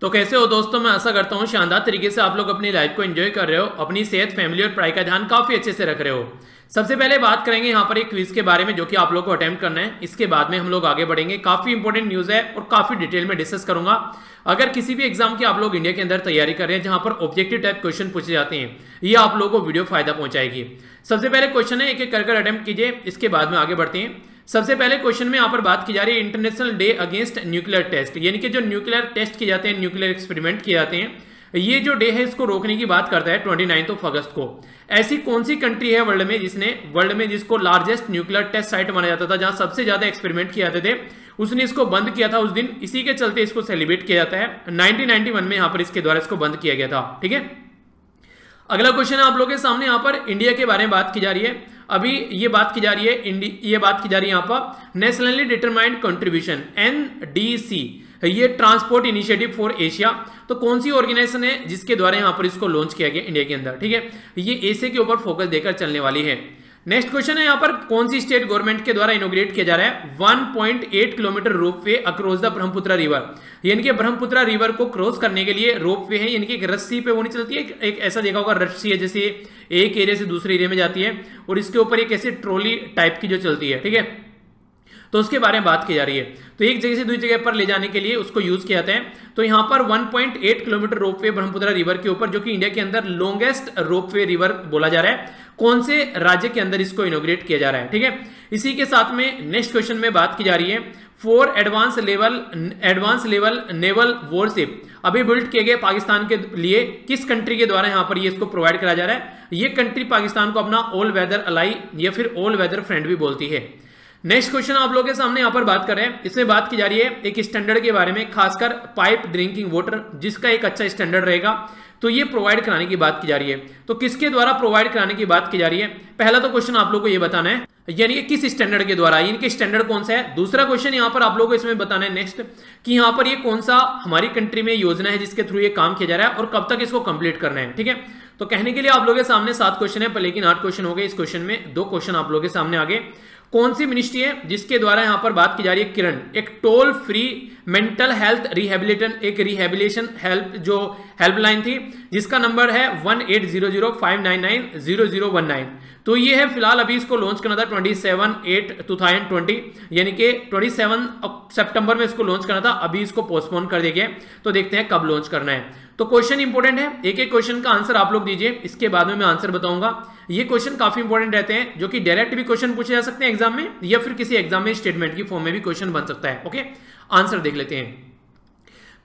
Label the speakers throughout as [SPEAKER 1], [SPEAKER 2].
[SPEAKER 1] तो कैसे हो दोस्तों। मैं आशा करता हूँ शानदार तरीके से आप लोग अपनी लाइफ को एंजॉय कर रहे हो, अपनी सेहत, फैमिली और पढ़ाई का ध्यान काफी अच्छे से रख रहे हो। सबसे पहले बात करेंगे यहाँ पर एक क्विज के बारे में जो कि आप लोग को अटेम्प्ट करना है। इसके बाद में हम लोग आगे बढ़ेंगे। काफी इंपॉर्टेंट न्यूज है और काफी डिटेल में डिस्कस करूंगा। अगर किसी भी एग्जाम की आप लोग इंडिया के अंदर तैयारी कर रहे हैं जहां पर ऑब्जेक्टिव टाइप क्वेश्चन पूछे जाते हैं, ये आप लोगों को वीडियो फायदा पहुंचाएगी। सबसे पहले क्वेश्चन है, एक एक कर अटेम्प्ट कीजिए। इसके बाद में आगे बढ़ते हैं। सबसे पहले क्वेश्चन में यहाँ पर बात की जा रही है international day against nuclear test, यानी कि जो न्यूक्लियर टेस्ट किए जाते हैं, न्यूक्लियर एक्सपेरिमेंट किए जाते हैं, ये जो डे है इसको रोकने की बात करता है 29 अगस्त को। ऐसी कौन सी कंट्री है वर्ल्ड में जिसको लार्जेस्ट न्यूक्लियर टेस्ट साइट माना जाता था, जहां सबसे ज्यादा एक्सपेरिमेंट किए जाते थे, उसने इसको बंद किया था उस दिन। इसी के चलते इसको सेलिब्रेट किया जाता है। 1991 में यहाँ पर इसके द्वारा इसको बंद किया गया था। ठीक है, अगला क्वेश्चन है आप लोगों के सामने। यहाँ पर इंडिया के बारे में बात की जा रही है। अभी ये बात की जा रही है यहाँ पर नेशनली डिटरमाइंड कंट्रीब्यूशन NDC, ये ट्रांसपोर्ट इनिशिएटिव फॉर एशिया। तो कौन सी ऑर्गेनाइजेशन है जिसके द्वारा यहाँ पर इसको लॉन्च किया गया इंडिया के अंदर। ठीक है, ये एशिया के ऊपर फोकस देकर चलने वाली है। नेक्स्ट क्वेश्चन है यहाँ पर कौन सी स्टेट गवर्नमेंट के द्वारा इनोग्रेट किया जा रहा है 1.8 kilometre ropeway across the Brahmaputra river, यानी कि ब्रह्मपुत्र रिवर को क्रॉस करने के लिए रोपवे है, यानी कि एक रस्सी पे वो नहीं चलती है, एक ऐसा देखा होगा रस्सी है जैसे एक एरिया से दूसरे एरिया में जाती है और इसके ऊपर एक ऐसी ट्रॉली टाइप की जो चलती है। ठीक है, तो उसके बारे में बात की जा रही है। तो एक जगह से दूसरी जगह पर ले जाने के लिए उसको यूज किया जाता है। तो यहाँ पर 1.8 किलोमीटर रोपवे ब्रह्मपुत्र रिवर के ऊपर, जो कि इंडिया के अंदर लॉन्गेस्ट रोपवे रिवर बोला जा रहा है, कौन से राज्य के अंदर इसको इनोग्रेट किया जा रहा है। ठीक है, इसी के साथ में नेक्स्ट क्वेश्चन में बात की जा रही है for advance level naval worship अभी बिल्ड किए गए पाकिस्तान के लिए किस कंट्री के द्वारा यहाँ पर ये इसको प्रोवाइड करा जा रहा है। ये कंट्री पाकिस्तान को अपना ऑल वेदर अलाई या फिर ऑल वेदर फ्रेंड भी बोलती है। नेक्स्ट क्वेश्चन आप लोगों के सामने यहाँ पर बात कर रहे हैं। इसमें बात की जा रही है एक स्टैंडर्ड के बारे में, खासकर पाइप ड्रिंकिंग वाटर, जिसका एक अच्छा स्टैंडर्ड रहेगा, तो ये प्रोवाइड कराने की बात की जा रही है। तो किसके द्वारा प्रोवाइड कराने की बात की जा रही है। पहला तो क्वेश्चन आप लोगों को ये बताना है, यानी कि किस स्टैंडर्ड के द्वारा, यानी कि स्टैंडर्ड कौन सा है। दूसरा क्वेश्चन यहाँ पर आप लोगों को इसमें बताना है नेक्स्ट कि यहाँ पर ये कौन सा हमारी कंट्री में योजना है जिसके थ्रू ये काम किया जा रहा है और कब तक इसको कंप्लीट करना है। ठीक है, तो कहने के लिए आप लोगों के सामने 7 क्वेश्चन है, लेकिन 8 क्वेश्चन हो गए। इस क्वेश्चन में 2 क्वेश्चन आप लोगों के सामने आगे। कौन सी मिनिस्ट्री है जिसके द्वारा यहां पर बात की जा रही है किरण, एक toll free mental health rehabilitation help जो हेल्पलाइन थी, जिसका नंबर है 180059900019। तो ये है फिलहाल, अभी इसको लॉन्च करना था 27/8/2020, यानी कि 27 सितंबर में इसको लॉन्च करना था। अभी इसको पोस्टपोन कर दिया गया, तो देखते हैं कब लॉन्च करना है। तो क्वेश्चन इंपॉर्टेंट है, एक एक क्वेश्चन का आंसर आप लोग दीजिए, इसके बाद में मैं आंसर बताऊंगा। ये क्वेश्चन काफी इंपॉर्टेंट रहते हैं, जो कि डायरेक्ट भी क्वेश्चन पूछे जा सकते हैं एग्जाम में, या फिर किसी एग्जाम में स्टेटमेंट की फॉर्म में भी क्वेश्चन बन सकता है। ओके, आंसर देख लेते हैं।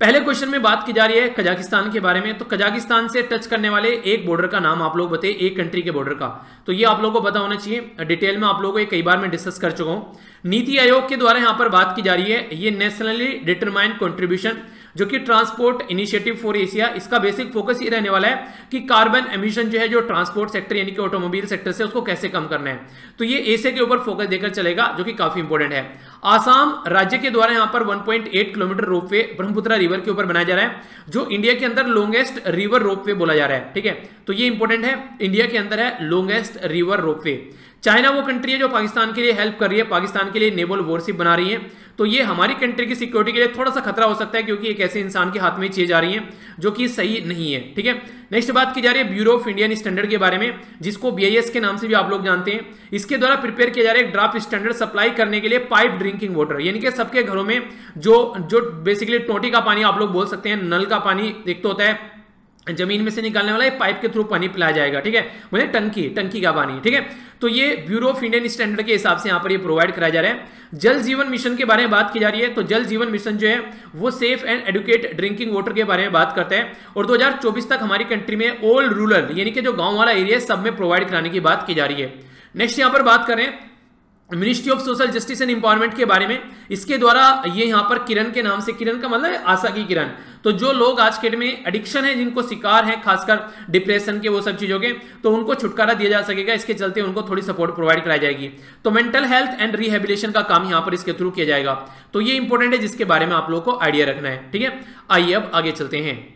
[SPEAKER 1] पहले क्वेश्चन में बात की जा रही है कजाकिस्तान के बारे में। तो कजाकिस्तान से टच करने वाले एक बॉर्डर का नाम आप लोग बताइए, एक कंट्री के बॉर्डर का। तो ये आप लोगों को पता होना चाहिए, डिटेल में आप लोगों को कई बार मैं डिस्कस कर चुका हूं। नीति आयोग के द्वारा यहां पर बात की जा रही है, ये नेशनली डिटरमाइंड कंट्रीब्यूशन, जो कि ट्रांसपोर्ट इनिशिएटिव फॉर एशिया, इसका बेसिक फोकस ये रहने वाला है कि कार्बन एमिशन जो है जो ट्रांसपोर्ट सेक्टर यानी कि ऑटोमोबाइल सेक्टर से, उसको कैसे कम करना है। तो ये एशिया के ऊपर फोकस देकर चलेगा, जो कि काफी इंपॉर्टेंट है। आसाम राज्य के द्वारा यहां पर 1.8 किलोमीटर रोपवे ब्रह्मपुत्र रिवर के ऊपर बनाया जा रहा है, जो इंडिया के अंदर लॉन्गेस्ट रिवर रोपवे बोला जा रहा है। ठीक है, तो ये इंपॉर्टेंट है, इंडिया के अंदर है लॉन्गेस्ट रिवर रोपवे। चाइना वो कंट्री है जो पाकिस्तान के लिए हेल्प कर रही है, पाकिस्तान के लिए नेवल वॉरशिप बना रही है। तो ये हमारी कंट्री की सिक्योरिटी के लिए थोड़ा सा खतरा हो सकता है, क्योंकि एक ऐसे इंसान के हाथ में चीज आ रही है जो कि सही नहीं है। ठीक है, नेक्स्ट बात की जा रही है ब्यूरो ऑफ इंडियन स्टैंडर्ड के बारे में, जिसको BIS के नाम से भी आप लोग जानते हैं। इसके द्वारा प्रिपेयर किया जा रहा है एक ड्राफ्ट स्टैंडर्ड सप्लाई करने के लिए पाइप ड्रिंकिंग वाटर, यानी कि सबके घरों में जो बेसिकली टोटी का पानी आप लोग बोल सकते हैं, नल का पानी एक तो होता है जमीन में से निकालने वाला, पाइप के थ्रू पानी पिलाया जाएगा। ठीक है, मतलब टंकी का पानी। ठीक है, तो ये ब्यूरो ऑफ इंडियन स्टैंडर्ड के हिसाब से यहाँ पर ये प्रोवाइड कराया जा रहा है। जल जीवन मिशन के बारे में बात की जा रही है। तो जल जीवन मिशन जो है वो safe and adequate drinking water के बारे में बात करता है, और 2024 तक हमारी कंट्री में ऑल रूरल, यानी कि जो गांव वाला एरिया है, सब में प्रोवाइड कराने की बात की जा रही है। नेक्स्ट यहाँ पर बात करें ministry of social justice and empowerment के बारे में। इसके द्वारा ये यहाँ पर किरण के नाम से, किरण का मतलब आशा की किरण, तो जो लोग आज के डेट में एडिक्शन है, जिनको शिकार है, खासकर डिप्रेशन के, वो सब चीजों के, तो उनको छुटकारा दिया जा सकेगा। इसके चलते उनको थोड़ी सपोर्ट प्रोवाइड कराई जाएगी। तो मेंटल हेल्थ एंड रिहेबिलिटेशन का काम यहाँ पर इसके थ्रू किया जाएगा। तो ये इंपॉर्टेंट है, जिसके बारे में आप लोगों को आइडिया रखना है। ठीक है, आइए अब आगे चलते हैं।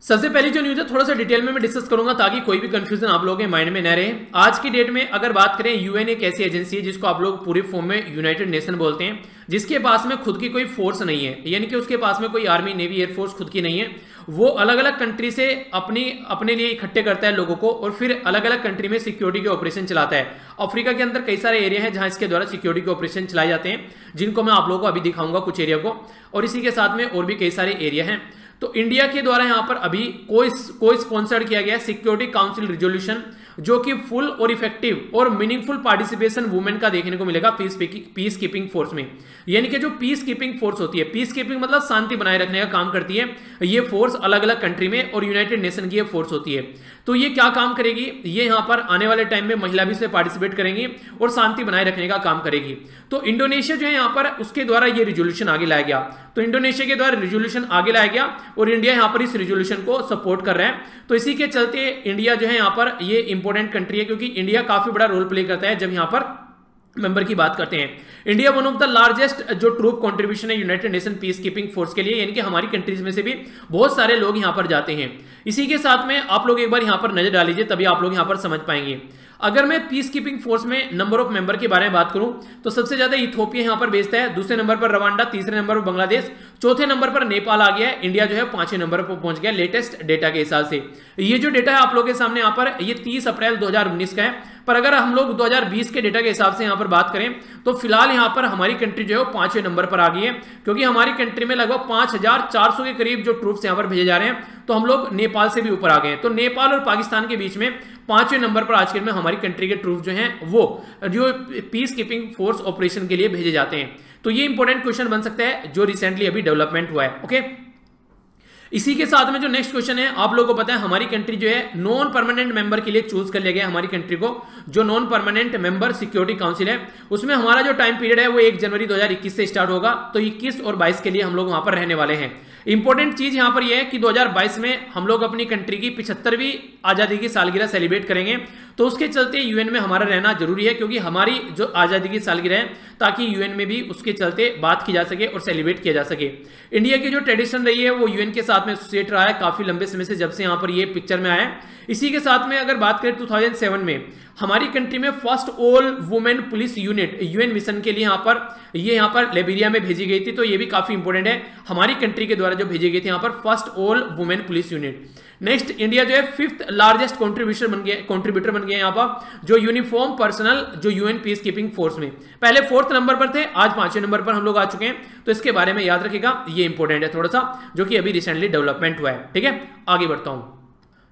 [SPEAKER 1] सबसे पहली जो न्यूज़ है थोड़ा सा डिटेल में मैं डिस्कस करूंगा ताकि कोई भी कंफ्यूजन आप लोगों के माइंड में न रहे। आज की डेट में अगर बात करें, यूएन एक ऐसी एजेंसी है जिसको आप लोग पूरे फॉर्म में यूनाइटेड नेशन बोलते हैं, जिसके पास में खुद की कोई फोर्स नहीं है, यानी कि उसके पास में कोई आर्मी नेवी एयरफोर्स खुद की नहीं है। वो अलग अलग कंट्री से अपने लिए इकट्ठे करता है लोगों को और फिर अलग अलग कंट्री में सिक्योरिटी के ऑपरेशन चलाता है। अफ्रीका के अंदर कई सारे एरिया हैं जहां इसके द्वारा सिक्योरिटी के ऑपरेशन चलाए जाते हैं, जिनको मैं आप लोगों को अभी दिखाऊंगा कुछ एरिया को, और इसी के साथ में और भी कई सारे एरिया हैं। तो इंडिया के द्वारा यहां पर अभी कोई स्पॉन्सर किया गया सिक्योरिटी काउंसिल रिजोल्यूशन, जो कि फुल और इफेक्टिव और मीनिंगफुल पार्टिसिपेशन वुमेन का देखने को मिलेगा पीस कीपिंग फोर्स में। यानी कि जो पीस कीपिंग फोर्स होती है, पीस कीपिंग मतलब शांति बनाए रखने का काम करती है ये फोर्स अलग अलग कंट्री में, और यूनाइटेड नेशन की ये फोर्स होती है। तो ये क्या काम करेगी, ये यहां पर आने वाले टाइम में महिला भी से पार्टिसिपेट करेंगी और शांति बनाए रखने का काम करेगी। तो इंडोनेशिया जो है यहां पर, उसके द्वारा ये रिजोल्यूशन आगे लाया गया, तो इंडोनेशिया के द्वारा रिजोल्यूशन आगे लाया गया और इंडिया यहां पर इस रिजोल्यूशन को सपोर्ट कर रहा है। तो इसी के चलते इंडिया जो है यहां पर ये इंपॉर्टेंट कंट्री है, क्योंकि इंडिया काफी बड़ा रोल प्ले करता है जब यहां पर मेंबर की बात करते हैं। India one of the largest जो ट्रूप कंट्रीब्यूशन है United nation peace keeping force के लिए, यानी कि हमारी कंट्रीज में से भी बहुत सारे लोग यहां पर जाते हैं। इसी के साथ में आप लोग एक बार यहां पर नजर डाल लीजिए, तभी आप लोग यहां पर समझ पाएंगे। अगर मैं पीस कीपिंग फोर्स में नंबर ऑफ मेंबर के बारे में बात करूं तो सबसे ज्यादा इथियोपिया यहां पर बेस्ड है, दूसरे नंबर पर रवांडा, तीसरे नंबर पर बांग्लादेश, चौथे नंबर पर नेपाल आ गया है, इंडिया जो है 5वें नंबर पर पहुंच गया लेटेस्ट डेटा के हिसाब से। ये जो डेटा है आप लोगों के सामने यहां पर, ये 30 अप्रैल 2019 का है, पर अगर हम लोग 2020 के डेटा के हिसाब से यहां पर बात करें तो फिलहाल यहां पर हमारी कंट्री जो है 5वें नंबर पर आ गई है, क्योंकि हमारी कंट्री में लगभग 5400 के करीब जो ट्रूप्स यहां पर भेजे जा रहे हैं, तो हम लोग नेपाल से भी ऊपर आ गए हैं। तो नेपाल और पाकिस्तान के बीच में 5वें नंबर पर आज के में हमारी कंट्री के ट्रूप जो हैं वो जो पीस कीपिंग फोर्स ऑपरेशन के लिए भेजे जाते हैं। तो ये इंपॉर्टेंट क्वेश्चन बन सकता है जो रिसेंटली अभी डेवलपमेंट हुआ है। ओके, इसी के साथ में जो नेक्स्ट क्वेश्चन है, आप लोगों को पता है हमारी कंट्री जो है नॉन परमानेंट मेंबर के लिए चूज कर लिया गया हमारी कंट्री को। जो non permanent member security council है, उसमें हमारा जो टाइम पीरियड है वो 1 जनवरी 2021 से स्टार्ट होगा। तो 21 और 22 के लिए हम लोग वहां पर रहने वाले हैं। इंपॉर्टेंट चीज यहां पर यह है कि 2022 में हम लोग अपनी कंट्री की 75वीं आजादी की सालगिरह सेलिब्रेट करेंगे। तो उसके चलते यूएन में हमारा रहना जरूरी है, क्योंकि हमारी जो आजादी की सालगिरह है, ताकि यूएन में भी उसके चलते बात की जा सके और सेलिब्रेट किया जा सके। इंडिया की जो ट्रेडिशन रही है वो यूएन के साथ में एसोसिएट रहा है काफी लंबे समय से, जब से यहां पर ये पिक्चर में आया है। इसी के साथ में अगर बात करें 2007 में हमारी कंट्री में first all women police unit UN mission के लिए यहां पर लाइबेरिया में भेजी गई थी। तो ये भी काफी इंपॉर्टेंट है, हमारी कंट्री के द्वारा जो भेजी गई थी यहां पर first all women police unit. Next, India जो है 5th लार्जेस्ट कंट्रीब्यूटर बन गया यहां पर जो यूनिफॉर्म पर्सनल जो यूएन पीस कीपिंग फोर्स में। पहले 4th नंबर पर थे, आज 5वें नंबर पर हम लोग आ चुके हैं। तो इसके बारे में याद रखिएगा, ये इंपॉर्टेंट है थोड़ा सा, जो कि अभी रिसेंटली डेवलपमेंट हुआ है। ठीक है, आगे बढ़ता हूं।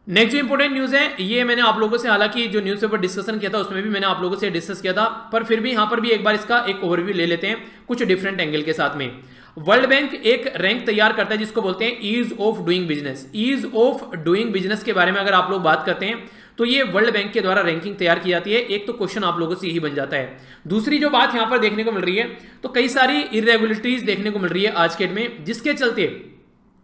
[SPEAKER 1] नेक्स्ट जो इंपॉर्टेंट न्यूज है, ये मैंने आप लोगों से हालांकि जो न्यूज पेपर डिस्कशन किया था उसमें भी मैंने आप लोगों से डिस्कस किया था, पर फिर भी यहां पर भी एक बार इसका एक ओवरव्यू ले लेते हैं कुछ डिफरेंट एंगल के साथ में। वर्ल्ड बैंक एक रैंक तैयार करता है जिसको बोलते हैं ease of doing business. Ease of doing business के बारे में अगर आप लोग बात करते हैं तो ये वर्ल्ड बैंक के द्वारा रैंकिंग तैयार की जाती है। एक तो क्वेश्चन आप लोगों से यही बन जाता है। दूसरी जो बात यहां पर देखने को मिल रही है, तो कई सारी इरेगुलरिटीज देखने को मिल रही है आज के डेट में, जिसके चलते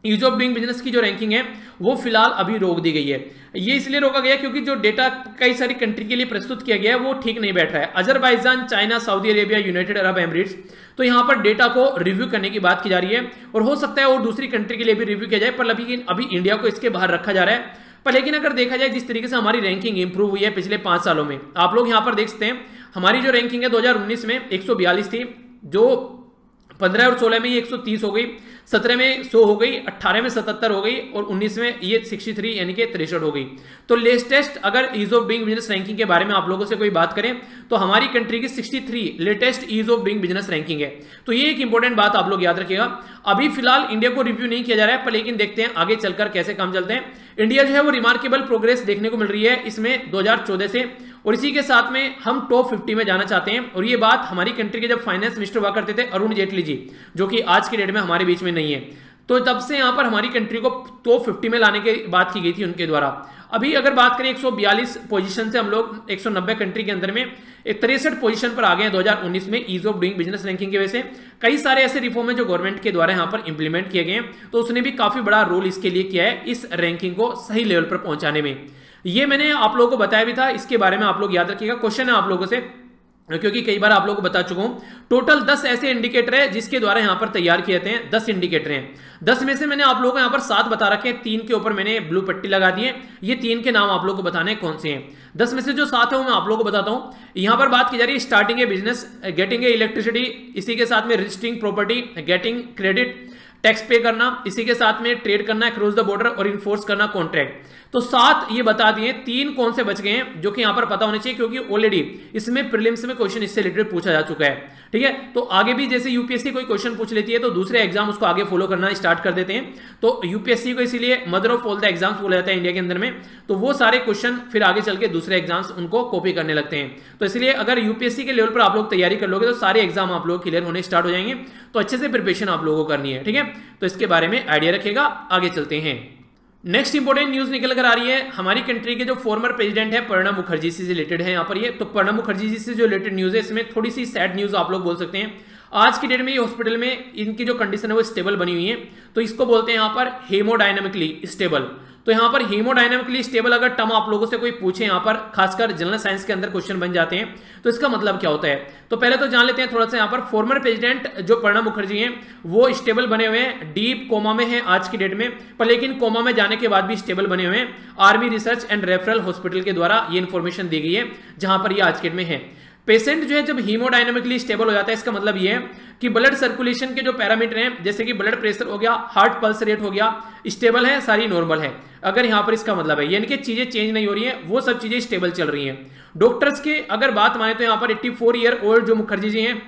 [SPEAKER 1] ईज ऑफ डूइंग बिजनेस की जो रैंकिंग है वो फिलहाल अभी रोक दी गई है। ये इसलिए रोका गया क्योंकि जो डेटा कई सारी कंट्री के लिए प्रस्तुत किया गया है वो ठीक नहीं बैठ रहा है। Azerbaijan, China, Saudi Arabia, United Arab Emirates, तो यहाँ पर डेटा को रिव्यू करने की बात की जा रही है, और हो सकता है और दूसरी कंट्री के लिए भी रिव्यू किया जाए, पर अभी इंडिया को इसके बाहर रखा जा रहा है। पर लेकिन अगर देखा जाए जिस तरीके से हमारी रैंकिंग इंप्रूव हुई है पिछले 5 सालों में, आप लोग यहाँ पर देख सकते हैं हमारी जो रैंकिंग है 2019 में 142 थी, जो 15 और 16 में ये 130 हो गई, 17 में 100 हो गई, 18 में 77 हो गई, और 19 में ये 63 यानी कि 63 हो गई। तो लेटेस्ट अगर ease of doing business ranking के बारे में आप लोगों से कोई बात करें तो हमारी कंट्री की 63 latest ease of doing business ranking है। तो ये एक इंपॉर्टेंट बात आप लोग याद रखिएगा। अभी फिलहाल इंडिया को रिव्यू नहीं किया जा रहा है, पर लेकिन देखते हैं आगे चलकर कैसे काम चलते हैं। इंडिया जो है वो रिमार्केबल प्रोग्रेस देखने को मिल रही है इसमें 2014 से, और इसी के साथ में हम टॉप 50 में जाना चाहते हैं। और ये बात हमारी कंट्री के जब फाइनेंस मिनिस्टर हुआ करते थे अरुण जेटली जी, जो कि आज के डेट में हमारे बीच में नहीं है, तो तब से यहां पर हमारी कंट्री को टॉप 50 में लाने की बात की गई थी उनके द्वारा। अभी अगर बात करें 142 पोजीशन से हम लोग 190 कंट्री के अंदर में 63 पोजीशन पर आ गए हैं 2019 में ease of doing business ranking की वजह से। कई सारे ऐसे रिफॉर्म है जो गवर्नमेंट के द्वारा यहां पर इंप्लीमेंट किए गए हैं, तो उसने भी काफी बड़ा रोल इसके लिए किया है इस रैंकिंग को सही लेवल पर पहुंचाने में। ये मैंने आप लोगों को बताया भी था, इसके बारे में आप लोग याद रखिएगा। क्वेश्चन है आप लोगों से क्योंकि कई बार आप लोगों को बता चुका हूं, टोटल 10 ऐसे इंडिकेटर है जिसके द्वारा यहां पर तैयार किए जाते हैं। 10 इंडिकेटर हैं, 10 में से मैंने आप लोगों को यहां पर 7 बता रखे हैं, 3 के ऊपर मैंने ब्लू पट्टी लगा दी है। ये 3 के नाम आप लोगों को बताने हैं कौन से हैं। 10 में से जो 7 है वो मैं आप लोगों को बताता हूं। यहां पर बात की जा रही है starting A business, getting a electricity, इसी के साथ में registering property, getting credit, tax पे करना, इसी के साथ में ट्रेड करना क्रॉस द बॉर्डर और इन्फोर्स करना कॉन्ट्रैक्ट। तो 7 ये बता दिए, 3 कौन से बच गए हैं जो कि यहां पर पता होने चाहिए, क्योंकि ऑलरेडी इसमें प्रीलिम्स में क्वेश्चन इससे रिलेटेड पूछा जा चुका है। ठीक है, तो आगे भी जैसे यूपीएससी कोई क्वेश्चन पूछ लेती है तो दूसरे एग्जाम उसको आगे फॉलो करना स्टार्ट कर देते हैं। तो यूपीएससी को इसीलिए mother of all the exams बोला जाता है इंडिया के अंदर में। तो वो सारे क्वेश्चन फिर आगे चल के दूसरे एग्जाम्स उनको कॉपी करने लगते हैं। तो इसलिए अगर यूपीएससी के लेवल पर आप लोग तैयारी कर लोगे तो सारे एग्जाम आप लोग क्लियर होने स्टार्ट हो जाएंगे। तो अच्छे से प्रिपरेशन आप लोगों को करनी है। ठीक है, तो इसके बारे में आइडिया रखेगा। आगे चलते हैं। नेक्स्ट इंपोर्टेंट न्यूज निकल कर आ रही है, हमारी कंट्री के जो फॉर्मर प्रेसिडेंट है प्रणब मुखर्जी से रिलेटेड है यहाँ पर ये। तो प्रणब मुखर्जी जी से जो रिलेटेड न्यूज है, इसमें थोड़ी सी सैड न्यूज आप लोग बोल सकते हैं। आज की डेट में ये हॉस्पिटल में इनकी जो कंडीशन है वो स्टेबल बनी हुई है। तो इसको बोलते हैं यहाँ पर हेमोडायनेमिकली स्टेबल। तो यहाँ पर हेमोडायनेमिकली स्टेबल अगर टर्म आप लोगों से कोई पूछे यहाँ पर, खासकर जनरल साइंस के अंदर क्वेश्चन बन जाते हैं, तो इसका मतलब क्या होता है। तो पहले तो जान लेते हैं थोड़ा सा यहाँ पर। फॉर्मर प्रेसिडेंट जो प्रणब मुखर्जी हैं वो स्टेबल बने हुए हैं, डीप कोमा में है आज की डेट में, पर लेकिन कोमा में जाने के बाद भी स्टेबल बने हुए हैं। Army research and referral hospital के द्वारा ये इन्फॉर्मेशन दी गई है जहां पर ये आज की डेट में है। पेशेंट जो है जब हीमोडायनेमिकली स्टेबल हो जाता है, इसका मतलब ये है कि ब्लड सर्कुलेशन के जो पैरामीटर हैं, जैसे कि ब्लड प्रेशर हो गया, हार्ट पल्स रेट हो गया, स्टेबल है, सारी नॉर्मल है। अगर यहां पर इसका मतलब है यानी कि चीजें चेंज नहीं हो रही हैं, वो सब चीजें स्टेबल चल रही हैं। डॉक्टर्स के अगर बात माने तो यहां पर 84 ईयर ओल्ड जो मुखर्जी जी हैं,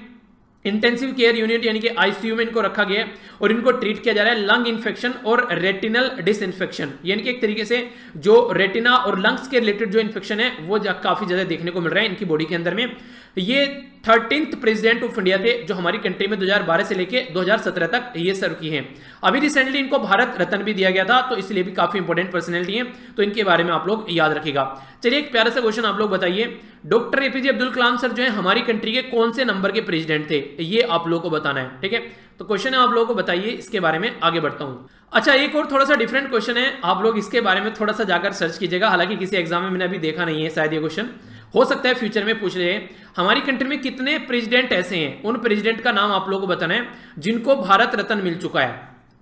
[SPEAKER 1] इंटेंसिव केयर यूनिट यानी कि आईसीयू में इनको रखा गया है और इनको ट्रीट किया जा रहा है लंग इन्फेक्शन और रेटिनल डिसइंफेक्शन, यानी कि एक तरीके से जो रेटिना और लंग्स के रिलेटेड जो इन्फेक्शन है वो काफी ज्यादा देखने को मिल रहा है इनकी बॉडी के अंदर में। ये 13th प्रेसिडेंट ऑफ इंडिया थे जो हमारी कंट्री में 2012 से लेके 2017 तक ये सर्व की हैं। अभी रिसेंटली इनको भारत रत्न भी दिया गया था, तो इसलिए भी काफी इंपॉर्टेंट पर्सनैलिटी है, तो इनके बारे में आप लोग याद रखिएगा। चलिए एक प्यारा सा क्वेश्चन आप लोग बताइए, doctor APJ Abdul Kalam sir जो है हमारी कंट्री के कौन से नंबर के प्रेसिडेंट थे, ये आप लोगों को बताना है। ठीक है, तो क्वेश्चन है आप लोगों को बताइए, इसके बारे में आगे बढ़ता हूं। अच्छा, एक और थोड़ा सा डिफरेंट क्वेश्चन है, आप लोग इसके बारे में थोड़ा सा जाकर सर्च कीजिएगा। हालांकि किसी एग्जाम में मैंने अभी देखा नहीं है, शायद ये क्वेश्चन हो सकता है फ्यूचर में पूछ रहे हैं। हमारी कंट्री में कितने प्रेसिडेंट ऐसे हैं, उन प्रेसिडेंट का नाम आप लोगों को बताना है जिनको भारत रत्न मिल चुका है।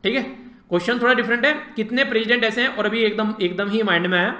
[SPEAKER 1] ठीक है, क्वेश्चन थोड़ा डिफरेंट है, कितने प्रेसिडेंट ऐसे हैं, और अभी एकदम ही माइंड में आया,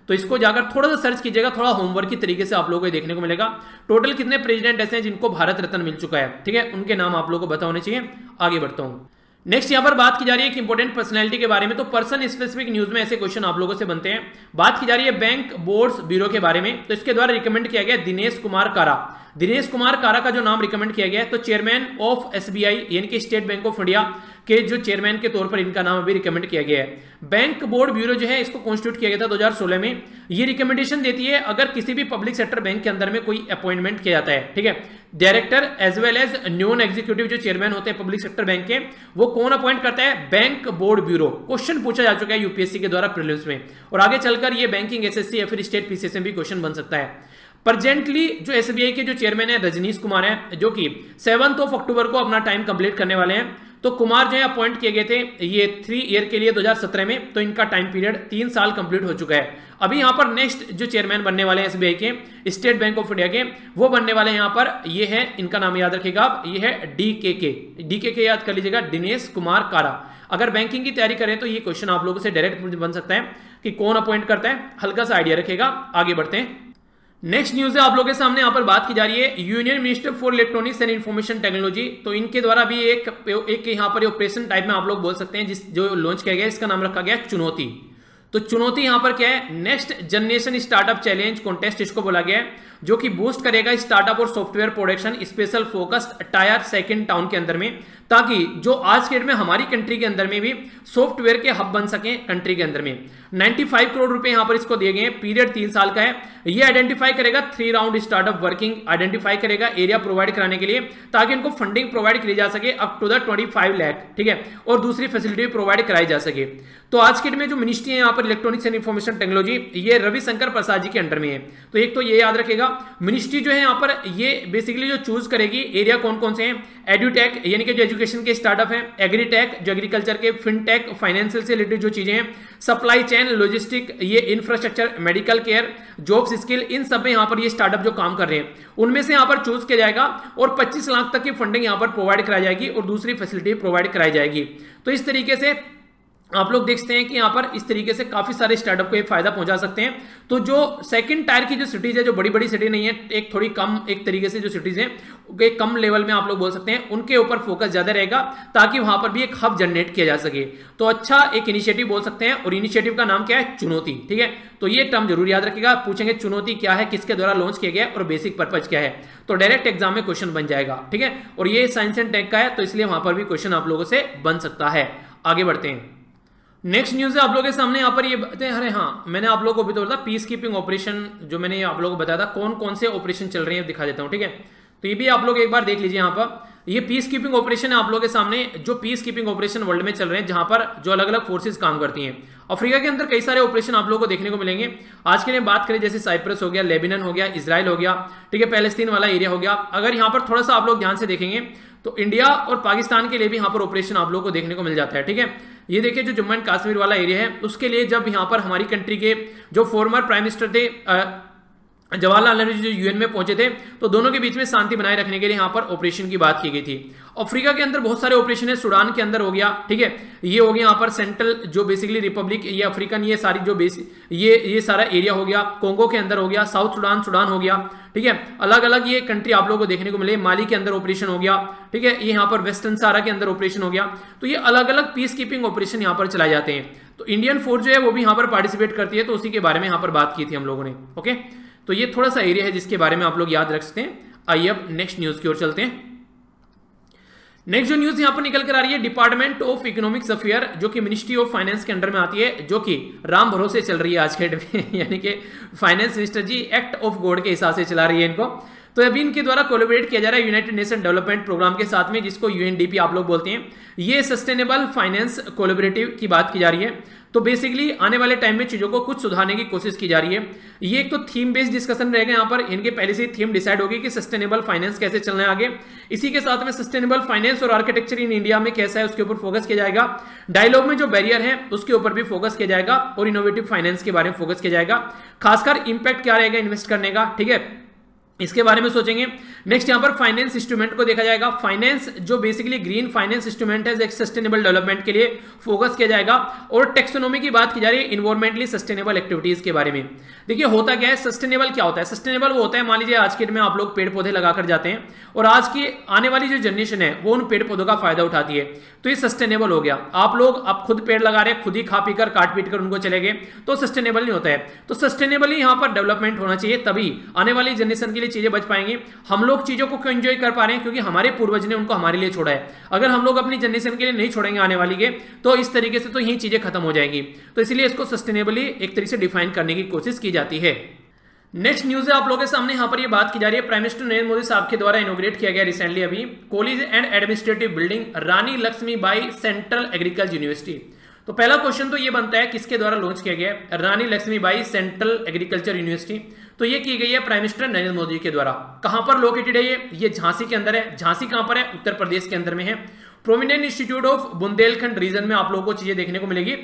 [SPEAKER 1] तो इसको जाकर थोड़ा सा सर्च कीजिएगा, थोड़ा होमवर्क की तरीके से आप लोगों को देखने को मिलेगा। टोटल कितने प्रेसिडेंट ऐसे हैं जिनको भारत रत्न मिल चुका है। ठीक है, उनके नाम आप लोगों को पता होने चाहिए। आगे बढ़ता हूं। नेक्स्ट यहां पर बात की जा रही है एक इंपॉर्टेंट पर्सनैलिटी के बारे में। तो पर्सन स्पेसिफिक न्यूज में ऐसे क्वेश्चन आप लोगों से बनते हैं। बात की जा रही है बैंक बोर्ड्स ब्यूरो के बारे में, तो इसके द्वारा रिकमेंड किया गया दिनेश कुमार कारा। दिनेश कुमार कारा का जो नाम रिकमेंड किया गया है, तो चेयरमैन ऑफ एसबीआई यानी कि स्टेट बैंक ऑफ इंडिया के जो चेयरमैन के तौर पर इनका नाम अभी रिकमेंड किया गया है। बैंक बोर्ड ब्यूरो जो है इसको कॉन्स्टिट्यूट किया गया था 2016 में। ये रिकमेंडेशन देती है अगर किसी भी पब्लिक सेक्टर बैंक के अंदर में कोई अपॉइंटमेंट किया जाता है। ठीक है, director as well as non executive जो चेयरमैन होते हैं पब्लिक सेक्टर बैंक के, वो कौन अपॉइंट करता है, बैंक बोर्ड ब्यूरो। क्वेश्चन पूछा जा चुका है यूपीएससी के द्वारा प्रीलिम्स में, और आगे चलकर ये बैंकिंग एसएससी या फिर स्टेट पीसीएस में भी क्वेश्चन बन सकता है। प्रेजेंटली जो एसबीआई के जो चेयरमैन है रजनीश कुमार है, जो कि 7 अक्टूबर को अपना टाइम कंप्लीट करने वाले हैं। तो कुमार जो है अपॉइंट किए गए थे ये 3 ईयर के लिए 2017 में, तो इनका टाइम पीरियड 3 साल कंप्लीट हो चुका है। अभी यहाँ पर नेक्स्ट जो चेयरमैन बनने वाले हैं एसबीआई के, स्टेट बैंक ऑफ इंडिया के, वो बनने वाले हैं यहाँ पर, ये है, इनका नाम याद रखिएगा आप, ये है डीके याद कर लीजिएगा, दिनेश कुमार कारा। अगर बैंकिंग की तैयारी करें तो ये क्वेश्चन आप लोगों से डायरेक्ट बन सकता है कि कौन अपॉइंट करता है, हल्का सा आइडिया रखेगा। आगे बढ़ते हैं। नेक्स्ट न्यूज है आप लोगों के सामने, यहाँ पर बात की जा रही है union minister for electronics and information technology. तो इनके द्वारा भी एक यहाँ पर ऑपरेशन टाइप में आप लोग बोल सकते हैं जो लॉन्च किया गया, इसका नाम रखा गया चुनौती। तो चुनौती यहाँ पर क्या है, next generation startup challenge contest इसको बोला गया है, जो कि बूस्ट करेगा स्टार्टअप और software production special focused tyre second town के अंदर में, ताकि जो आज के डेट में हमारी कंट्री के अंदर में भी सॉफ्टवेयर के हब बन सके कंट्री के अंदर में। 95 करोड़ रुपए यहां पर इसको दिए गए हैं, पीरियड 3 साल का है। ये आइडेंटिफाई करेगा 3 राउंड स्टार्टअप वर्किंग, आइडेंटिफाई करेगा एरिया प्रोवाइड कराने के लिए, ताकि इनको फंडिंग प्रोवाइड करी जा सके अप टू द 25 लाख। ठीक है, और दूसरी फैसिलिटी प्रोवाइड कराई जा सके। तो आज के डेट में जो मिनिस्ट्री है यहाँ पर इलेक्ट्रॉनिक्स एंड इंफॉर्मेशन टेक्नोलॉजी, ये रविशंकर प्रसाद जी के अंडर में है। तो एक तो ये याद रखेगा। मिनिस्ट्री जो है यहाँ पर ये बेसिकली जो चूज करेगी एरिया कौन कौन से हैं, एड्यूटेक यानी कि जो एजुकेशन के स्टार्टअप हैं, एग्रीटेक जो एग्रीकल्चर के, फिनटेक फाइनेंशियल से रिलेटेड जो चीजें हैं, सप्लाई चेन लॉजिस्टिक, ये infrastructure, medical care, jobs skill, इन सब में यहाँ पर ये स्टार्टअप जो काम कर रहे हैं उनमें से यहाँ पर चूज किया जाएगा और 25 लाख तक की फंडिंग यहाँ पर प्रोवाइड कराई जाएगी और दूसरी फैसिलिटी प्रोवाइड कराई जाएगी। तो इस तरीके से आप लोग देखते हैं कि यहाँ पर इस तरीके से काफी सारे स्टार्टअप को एक फायदा पहुंचा सकते हैं। तो जो सेकंड टायर की जो सिटीज है, जो बड़ी बड़ी सिटी नहीं है, एक थोड़ी कम एक तरीके से जो सिटीज हैं एक कम लेवल में आप लोग बोल सकते हैं, उनके ऊपर फोकस ज्यादा रहेगा ताकि वहां पर भी एक हब जनरेट किया जा सके। तो अच्छा एक इनिशिएटिव बोल सकते हैं और इनिशिएटिव का नाम क्या है, चुनौती। ठीक है, तो ये टर्म जरूर याद रखिएगा। पूछेंगे चुनौती क्या है, किसके द्वारा लॉन्च किया गया और बेसिक पर्पज क्या है, तो डायरेक्ट एग्जाम में क्वेश्चन बन जाएगा। ठीक है, और ये साइंस एंड टेक का है तो इसलिए वहां पर भी क्वेश्चन आप लोगों से बन सकता है। आगे बढ़ते हैं। नेक्स्ट न्यूज है आप लोगों के सामने यहाँ पर ये अरे हाँ, मैंने आप लोगों को भी तो बताया पीस कीपिंग ऑपरेशन, जो मैंने आप लोगों को बताया था कौन कौन से ऑपरेशन चल रहे हैं दिखा देता हूँ। ठीक है, तो ये भी आप लोग एक बार देख लीजिए। यहाँ पर ये पीस कीपिंग ऑपरेशन है आप लोगों के सामने, जो पीस कीपिंग ऑपरेशन वर्ल्ड में चल रहे हैं, जहां पर जो अलग अलग फोर्सेस काम करती हैं। अफ्रीका के अंदर कई सारे ऑपरेशन आप लोगों को देखने को मिलेंगे। आज के लिए बात करें जैसे साइप्रस हो गया, लेबनान हो गया, इजराइल हो गया, ठीक है, पैलेस्तीन वाला एरिया हो गया। अगर यहाँ पर थोड़ा सा आप लोग ध्यान से देखेंगे तो इंडिया और पाकिस्तान के लिए भी यहाँ पर ऑपरेशन आप लोगों को देखने को मिल जाता है। ठीक है, ये देखिए जो जम्मू एंड कश्मीर वाला एरिया है उसके लिए जब यहाँ पर हमारी कंट्री के जो फॉर्मर प्राइम मिनिस्टर थे जवाहरलाल नेहरू जो यूएन में पहुंचे थे, तो दोनों के बीच में शांति बनाए रखने के लिए यहाँ पर ऑपरेशन की बात की गई थी। अफ्रीका के अंदर बहुत सारे ऑपरेशन है, सूडान के अंदर हो गया, ठीक है, ये हो गया यहाँ पर सेंट्रल जो बेसिकली रिपब्लिक, ये अफ्रीकन, ये सारी जो ये सारा एरिया हो गया, कोंगो के अंदर हो गया, साउथ सुडान हो गया। ठीक है, अलग अलग ये कंट्री आप लोगों को देखने को मिले। माली के अंदर ऑपरेशन हो गया, ठीक है, ये यहाँ पर वेस्टर्न सहारा के अंदर ऑपरेशन हो गया। तो ये अलग अलग पीस कीपिंग ऑपरेशन यहाँ पर चलाए जाते हैं। तो इंडियन फोर्स जो है वो भी यहाँ पर पार्टिसिपेट करती है, तो उसी के बारे में यहाँ पर बात की थी हम लोगों ने। ओके, तो ये थोड़ा सा एरिया है जिसके बारे में आप लोग याद रख सकते हैं। आइए अब नेक्स्ट न्यूज की ओर चलते हैं। नेक्स्ट जो न्यूज यहां पर निकल कर आ रही है, डिपार्टमेंट ऑफ इकोनॉमिक्स अफेयर, जो कि मिनिस्ट्री ऑफ फाइनेंस के अंडर में आती है, जो कि राम भरोसे चल रही है आज के डेट में यानी कि finance minister ji act of God के हिसाब से चला रही है इनको। तो अभी इनके द्वारा कोलैबोरेट किया जा रहा है यूनाइटेड नेशन डेवलपमेंट प्रोग्राम के साथ में, जिसको यूएनडीपी आप लोग बोलते हैं। ये सस्टेनेबल फाइनेंस कोलैबोरेटिव की बात की जा रही है। तो बेसिकली आने वाले टाइम में चीजों को कुछ सुधारने की कोशिश की जा रही है। ये एक तो थीम बेस्ड डिस्कशन रहेगा यहाँ पर, इनके पहले से थीम डिसाइड होगी कि सस्टेनेबल फाइनेंस कैसे चलना है आगे। इसी के साथ में सस्टेनेबल फाइनेंस और आर्किटेक्चर इन इंडिया में कैसा है उसके ऊपर फोकस किया जाएगा। डायलॉग में जो बैरियर है उसके ऊपर भी फोकस किया जाएगा और इनोवेटिव फाइनेंस के बारे में फोकस किया जाएगा। खासकर इंपैक्ट क्या रहेगा इन्वेस्ट करने का, ठीक है, इसके बारे में सोचेंगे। नेक्स्ट यहाँ पर फाइनेंस इंस्ट्रूमेंट को देखा जाएगा। फाइनेंस जो बेसिकली ग्रीन फाइनेंस इंस्ट्रूमेंट है, सस्टेनेबल डेवलपमेंट के लिए फोकस किया जाएगा। और टेक्सोनोमी की बात की जा रही है, इन्वायरमेंटली सस्टेनेबल एक्टिविटीज के बारे में। देखिए होता क्या है, सस्टेनेबल क्या होता है, सस्टेनेबल वो होता है, मान लीजिए आज के डेट में आप लोग पेड़ पौधे लगाकर जाते हैं और आज की आने वाली जो जनरेशन है वो उन पेड़ पौधों का फायदा उठाती है, तो ये सस्टेनेबल हो गया। आप लोग अब खुद पेड़ लगा रहे हैं, खुद ही खा पी कर काट पीट कर उनको चले गए, तो सस्टेनेबल नहीं होता है। तो सस्टेनेबली यहाँ पर डेवलपमेंट होना चाहिए, तभी आने वाली जनरेशन के लिए चीजें बच पाएंगी। हम लोग चीजों को क्यों एंजॉय कर पा रहे हैं, क्योंकि हमारे पूर्वज ने उनको हमारे लिए छोड़ा है। अगर हम लोग अपनी जनरेशन के लिए नहीं छोड़ेंगे आने वाली के, तो इस तरीके से तो यही चीजें खत्म हो जाएंगी। तो इसलिए इसको सस्टेनेबली एक तरीके से डिफाइन करने की कोशिश की जाती है। नेक्स्ट न्यूज है आप लोगों के सामने, यहां पर ये बात की जा रही है, प्राइम मिनिस्टर नरेंद्र मोदी साहब के द्वारा इनोग्रेट किया गया रिसेंटली अभी college and administrative building Rani Lakshmibai central agriculture university. तो पहला क्वेश्चन तो ये बनता है किसके द्वारा लॉन्च किया गया है, रानी लक्ष्मीबाई सेंट्रल एग्रीकल्चर यूनिवर्सिटी। तो ये की गई है प्राइम मिनिस्टर नरेंद्र मोदी के द्वारा। कहां पर लोकेटेड है ये झांसी के अंदर है। झांसी कहां पर है, उत्तर प्रदेश के अंदर में है। Provident institute of Bundelkhand region में आप लोगों को चीजें देखने को मिलेगी।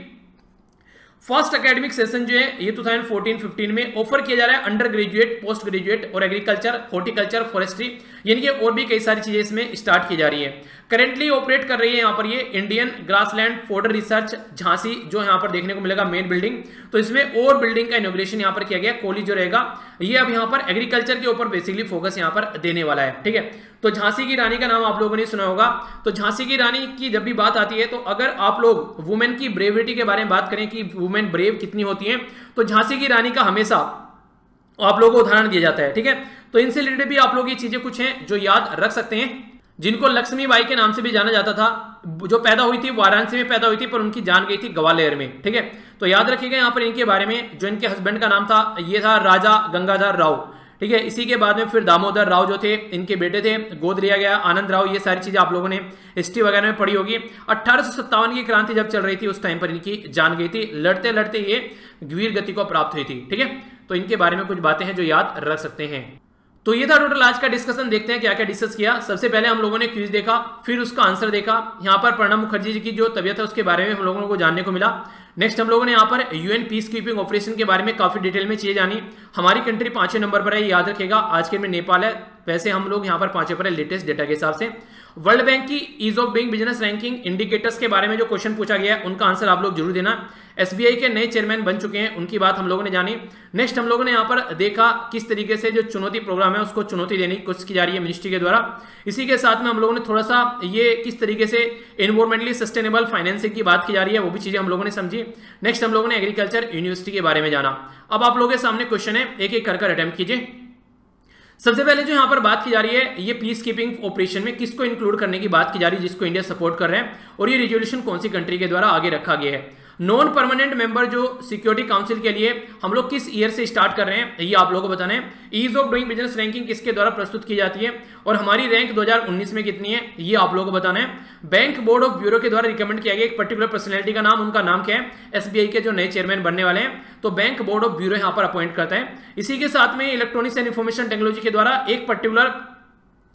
[SPEAKER 1] फर्स्ट एकेडमिक सेशन जो है ये 2014-15 में ऑफर किया जा रहा है अंडर ग्रेजुएट, पोस्ट ग्रेजुएट और एग्रीकल्चर, हॉर्टिकल्चर, फॉरेस्ट्री, यानी कि और भी कई सारी चीजें इसमें स्टार्ट की जा रही है। करेंटली ऑपरेट कर रही है यहाँ पर ये Indian grassland fodder research Jhansi, जो यहाँ पर देखने को मिलेगा मेन बिल्डिंग। तो इसमें और बिल्डिंग का इनॉग्रेशन यहाँ पर किया गया। कॉलेज जो रहेगा ये अब यहाँ पर एग्रीकल्चर के ऊपर बेसिकली फोकस यहाँ पर देने वाला है, ठीक है। तो झांसी की रानी का नाम आप लोगों ने सुना होगा। तो झांसी की रानी की जब भी बात आती है, तो अगर आप लोग वुमेन की ब्रेविटी के बारे में बात करें कि वुमेन ब्रेव कितनी होती है, तो झांसी की रानी का हमेशा आप लोगों को उदाहरण दिया जाता है, ठीक है। तो इनसे रिलेटेड भी आप लोग ये चीजें कुछ हैं जो याद रख सकते हैं। जिनको लक्ष्मीबाई के नाम से भी जाना जाता था, जो पैदा हुई थी वाराणसी में पैदा हुई थी, पर उनकी जान गई थी ग्वालियर में, ठीक है। तो याद रखिएगा यहाँ पर इनके बारे में, जो इनके हस्बैंड का नाम था ये था राजा गंगाधर राव, ठीक है। इसी के बाद में फिर दामोदर राव जो थे, इनके बेटे थे, गोद लिया गया, आनंद राव, ये सारी चीजें आप लोगों ने हिस्ट्री वगैरह में पढ़ी होगी। 1857 की क्रांति जब चल रही थी उस टाइम पर इनकी जान गई थी, लड़ते लड़ते ये वीर गति को प्राप्त हुई थी। ठीक है, तो इनके बारे में कुछ बातें हैं जो याद रख सकते हैं। तो ये था टोटल आज का डिस्कशन। देखते हैं क्या क्या डिस्कस किया। सबसे पहले हम लोगों ने क्विज देखा, फिर उसका आंसर देखा। यहाँ पर प्रणब मुखर्जी जी की जो तबियत है उसके बारे में हम लोगों को जानने को मिला। नेक्स्ट हम लोगों ने यहाँ पर यूएन पीस कीपिंग ऑपरेशन के बारे में काफी डिटेल में चीजें जानी। हमारी कंट्री 5वें नंबर पर है, याद रखेगा। आज के में नेपाल है, वैसे हम लोग यहाँ पर 5वें पर है लेटेस्ट डेटा के हिसाब से। वर्ल्ड बैंक की ease of doing business ranking indicators के बारे में जो क्वेश्चन पूछा गया है उनका आंसर आप लोग जरूर देना। एसबीआई के नए चेयरमैन बन चुके हैं, उनकी बात हम लोगों ने जानी। नेक्स्ट हम लोगों ने यहाँ पर देखा किस तरीके से जो चुनौती प्रोग्राम है उसको चुनौती देने की कोशिश की जा रही है मिनिस्ट्री के द्वारा। इसी के साथ में हम लोगों ने थोड़ा सा ये किस तरीके से एनवायरमेंटली सस्टेनेबल फाइनेंसिंग की बात की जा रही है वो भी चीजें हम लोगों ने समझी। नेक्स्ट हम लोगों ने एग्रीकल्चर यूनिवर्सिटी के बारे में जाना। अब आप लोगों के सामने क्वेश्चन है, एक एक कर अटेम्प्ट कीजिए। सबसे पहले जो यहां पर बात की जा रही है, ये पीस कीपिंग ऑपरेशन में किसको इंक्लूड करने की बात की जा रही है, जिसको इंडिया सपोर्ट कर रहे हैं, और ये रिजोल्यूशन कौन सी कंट्री के द्वारा आगे रखा गया है। नॉन परमानेंट मेंबर जो सिक्योरिटी काउंसिल के लिए हम लोग किस ईयर से स्टार्ट कर रहे हैं ये आप लोगों को बताना है। Ease of doing business ranking किसके द्वारा प्रस्तुत की जाती है और हमारी रैंक 2019 में कितनी है ये आप लोगों को बताना है। बैंक बोर्ड ऑफ ब्यूरो के द्वारा रिकमेंड किया गया एक पर्टिकुलर पर्सनैलिटी का नाम, उनका नाम क्या है, एसबीआई के जो नए चेयरमैन बनने वाले हैं, तो बैंक बोर्ड ऑफ ब्यूरो यहां पर अपॉइंट करता है। इसी के साथ में इलेक्ट्रॉनिक्स एंड इंफॉर्मेशन टेक्नोलॉजी के द्वारा एक पर्टिकुलर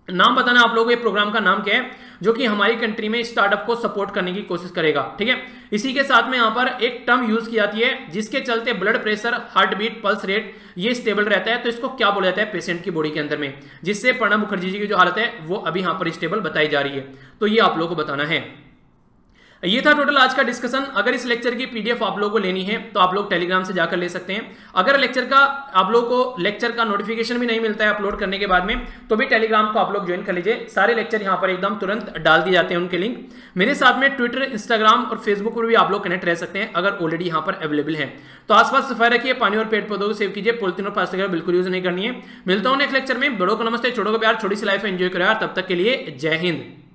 [SPEAKER 1] नाम बताना आप लोगों को, ये प्रोग्राम का नाम क्या है जो कि हमारी कंट्री में स्टार्टअप को सपोर्ट करने की कोशिश करेगा। ठीक है, इसी के साथ में यहां पर एक टर्म यूज की जाती है जिसके चलते blood pressure, heart beat, pulse rate ये स्टेबल रहता है, तो इसको क्या बोला जाता है पेशेंट की बॉडी के अंदर में, जिससे प्रणब मुखर्जी जी की जो हालत है वो अभी यहां पर स्टेबल बताई जा रही है। तो ये आप लोगों को बताना है। ये था टोटल आज का डिस्कशन। अगर इस लेक्चर की पीडीएफ आप लोगों को लेनी है तो आप लोग टेलीग्राम से जाकर ले सकते हैं। अगर लेक्चर का आप लोगों को लेक्चर का नोटिफिकेशन भी नहीं मिलता है अपलोड करने के बाद में, तो भी टेलीग्राम को आप लोग ज्वाइन कर लीजिए। सारे लेक्चर यहां पर एकदम तुरंत डाल दिए जाते हैं उनके लिंक। मेरे साथ में ट्विटर, इंस्टाग्राम और फेसबुक पर भी आप लोग कनेक्ट रह सकते हैं अगर ऑलरेडी यहां पर अवेलेबल है। तो आसपास सफाई रखिए, पानी और पेड़ पौधों को सेव कीजिए, पॉलिथीन और प्लास्टिक बिल्कुल यूज नहीं करनी है। मिलता हूं नेक्स्ट लेक्चर में। बड़ों को नमस्ते, छोटों को प्यार, छोटी सी लाइफ एंजॉय करो यार। तब तक के लिए जय हिंद।